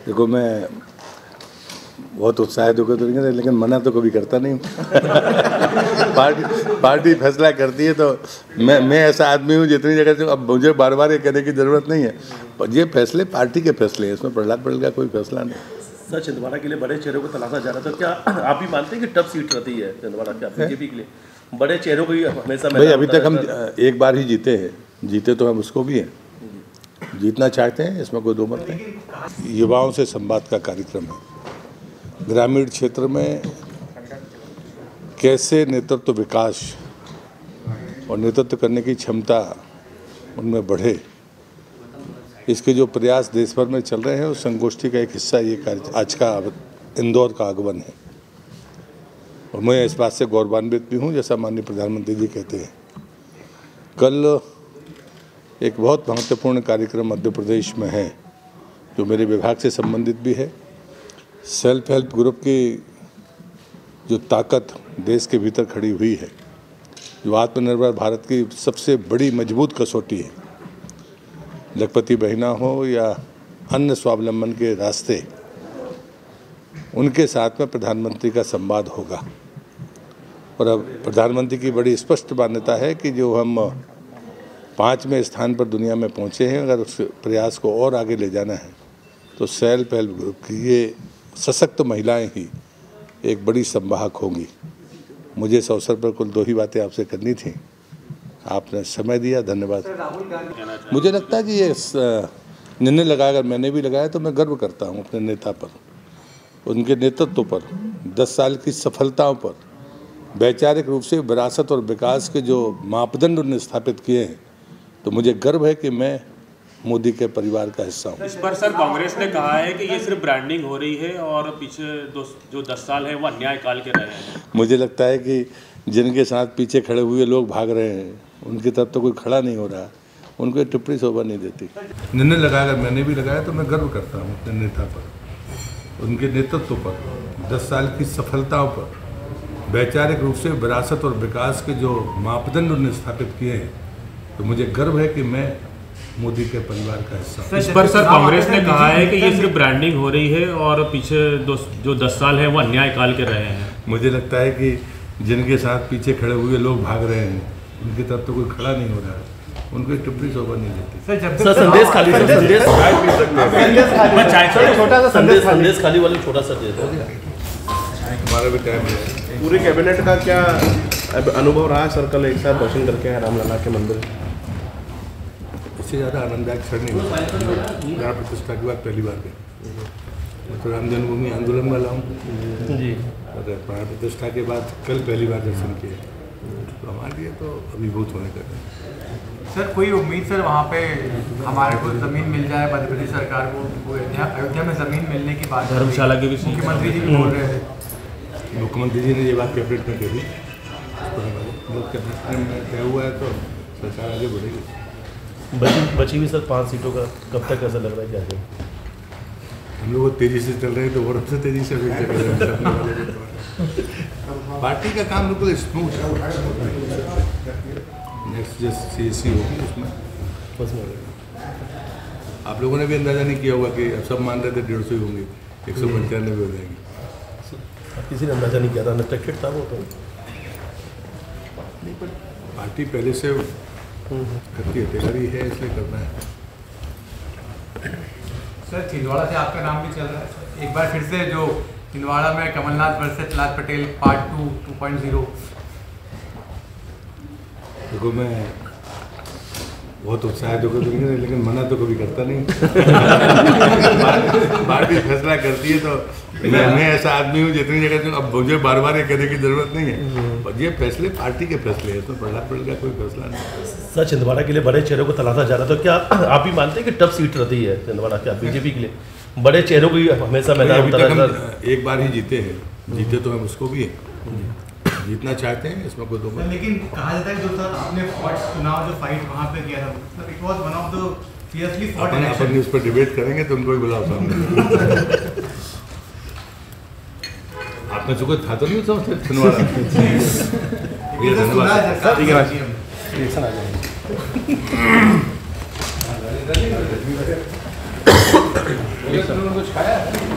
देखो, मैं बहुत उत्साहित होकर तो नहीं करता, लेकिन मना तो कभी करता नहीं हूँ। पार्टी फैसला करती है तो मैं ऐसा आदमी हूँ जितनी जगह से अब मुझे बार बार ये कहने की ज़रूरत नहीं है, पर ये फैसले पार्टी के फैसले हैं, इसमें प्रहलाद पटेल का कोई फैसला नहीं। सर, छिंदवाड़ा के लिए बड़े चेहरों को तलाशा जा रहा था, क्या आप भी मानते हैं कि टफ सीट रहती है छिंदवाड़ा क्या बीजेपी के लिए? बड़े चेहरों को ही हमेशा भाई अभी तक हम एक बार ही जीते हैं, जीते तो हम उसको भी हैं, जीतना चाहते हैं, इसमें कोई दो मत नहीं। युवाओं से संवाद का कार्यक्रम है। ग्रामीण क्षेत्र में कैसे नेतृत्व विकास और नेतृत्व करने की क्षमता उनमें बढ़े, इसके जो प्रयास देश भर में चल रहे हैं उस संगोष्ठी का एक हिस्सा ये आज का इंदौर का आगमन है। और मैं इस बात से गौरवान्वित भी हूँ, जैसा माननीय प्रधानमंत्री जी कहते हैं। कल एक बहुत महत्वपूर्ण कार्यक्रम मध्य प्रदेश में है जो मेरे विभाग से संबंधित भी है। सेल्फ हेल्प ग्रुप की जो ताकत देश के भीतर खड़ी हुई है, जो आत्मनिर्भर भारत की सबसे बड़ी मजबूत कसौटी है, लखपति बहिना हो या अन्य स्वावलंबन के रास्ते, उनके साथ में प्रधानमंत्री का संवाद होगा। और अब प्रधानमंत्री की बड़ी स्पष्ट मान्यता है कि जो हम 5वें स्थान पर दुनिया में पहुंचे हैं, अगर उस प्रयास को और आगे ले जाना है तो सेल्फ हेल्प ग्रुप की ये सशक्त महिलाएं ही एक बड़ी संवाहक होंगी। मुझे इस अवसर पर कुल 2 ही बातें आपसे करनी थी, आपने समय दिया, धन्यवाद। मुझे लगता है कि ये निर्णय लगा, अगर मैंने भी लगाया तो मैं गर्व करता हूँ अपने नेता पर, उनके नेतृत्व पर, 10 साल की सफलताओं पर, वैचारिक रूप से विरासत और विकास के जो मापदंड उन्होंने स्थापित किए हैं, तो मुझे गर्व है कि मैं मोदी के परिवार का हिस्सा हूँ। इस पर सर कांग्रेस ने कहा है कि ये सिर्फ ब्रांडिंग हो रही है और पीछे जो 10 साल है वो अन्याय काल के रहे हैं। मुझे लगता है कि जिनके साथ पीछे खड़े हुए लोग भाग रहे हैं उनकी तरफ तो कोई खड़ा नहीं हो रहा, उनको टिप्पणी शोभा नहीं देती। निर्णय लगा, अगर मैंने भी लगाया तो मैं गर्व करता हूँ अपने नेता पर, उनके नेतृत्व पर, 10 साल की सफलताओं पर, वैचारिक रूप से विरासत और विकास के जो मापदंड उन्होंने स्थापित किए हैं, तो मुझे गर्व है कि मैं मोदी के परिवार का हिस्सा हूँ। इस पर सर कांग्रेस ने कहा है कि ये सिर्फ ब्रांडिंग हो रही है और पीछे जो 10 साल है वो अन्याय काल के रहे हैं। मुझे लगता है कि जिनके साथ पीछे खड़े हुए लोग भाग रहे हैं उनकी तरफ तो कोई खड़ा नहीं हो रहा, उनको टिप्पणी शोभा नहीं देती। सर संदेश खाली, संदेश खाली वाले छोटा सा दे दो। हमारा भी टाइम है। पूरे कैबिनेट का क्या अनुभव रहा है सर? कल एक साथ दर्शन करके आए रामलला के मंदिर। इससे ज़्यादा आनंददायक क्षण नहीं हुआ। प्राण प्रतिष्ठा के बाद पहली बार गए, मैं तो राम जन्मभूमि आंदोलन वाला हूँ जी, और प्राण प्रतिष्ठा के बाद कल पहली बार दर्शन किए, तो हमारे लिए तो अभिभूत होने का। सर कोई उम्मीद सर वहाँ पे हमारे को ज़मीन मिल जाए, मध्य प्रदेश सरकार को अयोध्या में ज़मीन मिलने की बात, धर्मशाला की भी मुख्यमंत्री जी भी बोल रहे थे। मुख्यमंत्री जी ने ये बात कैबिनेट में कही, कैबिनेट में तय हुआ है तो सरकार आगे बढ़ेगी। बची भी सर 5 सीटों का कब तक ऐसा लग रहा है क्या? हम लोग तेजी से चल रहे हैं तो और सबसे तेजी से पार्टी का काम बिल्कुल स्मूथ है। नेक्स्ट जस्ट CSC होगी उसमें बस आप लोगों ने भी अंदाजा नहीं किया होगा कि सब मान रहे थे 150 होंगे, 195 हो जाएगी। किसी ने अंदाजा नहीं किया था, अनएक्सपेक्टेड था वो तो। नहीं, पर पार्टी पहले से करती है, तैयारी है, इसलिए करना है। सर छिंदवाड़ा से आपका नाम भी चल रहा है, एक बार फिर से जो छिंदवाड़ा में कमलनाथ वर्सेस प्रहलाद पटेल पार्ट 2 2.0। देखो, मैं बहुत उत्साहित होकर तो नहीं, लेकिन मना तो कभी करता नहीं। पार्टी फैसला करती है तो मैं ऐसा आदमी हूँ जितनी जगह से अब मुझे बार बार ये कहने की जरूरत नहीं है, पर ये फैसले पार्टी के फैसले हैं, तो प्रहलाद पटेल का कोई फैसला नहीं। सर छिंदवाड़ा के लिए बड़े चेहरों को तलाशा जा रहा था, क्या आप भी मानते हैं कि टफ सीट रहती है छिंदवाड़ा क्या बीजेपी के लिए? बड़े चेहरों को ही हमेशा मैदान अभी तक हम एक बार ही जीते हैं, जीते तो हम उसको भी हैं, जीतना चाहते हैं, इसमें कोई दो मत। लेकिन कहा जाता है जो सर आपने चुनाव जो फाइट वहाँ पे किया था, it was one of the fiercely fought election. अपन उस पर डिबेट करेंगे तो उनको भी बुलाओ सामने। आपने चुका था तो नहीं समझते छिंदवाड़ा। धन्यवाद, ठीक है आ जाएंगे। उन्होंने कुछ खाया है?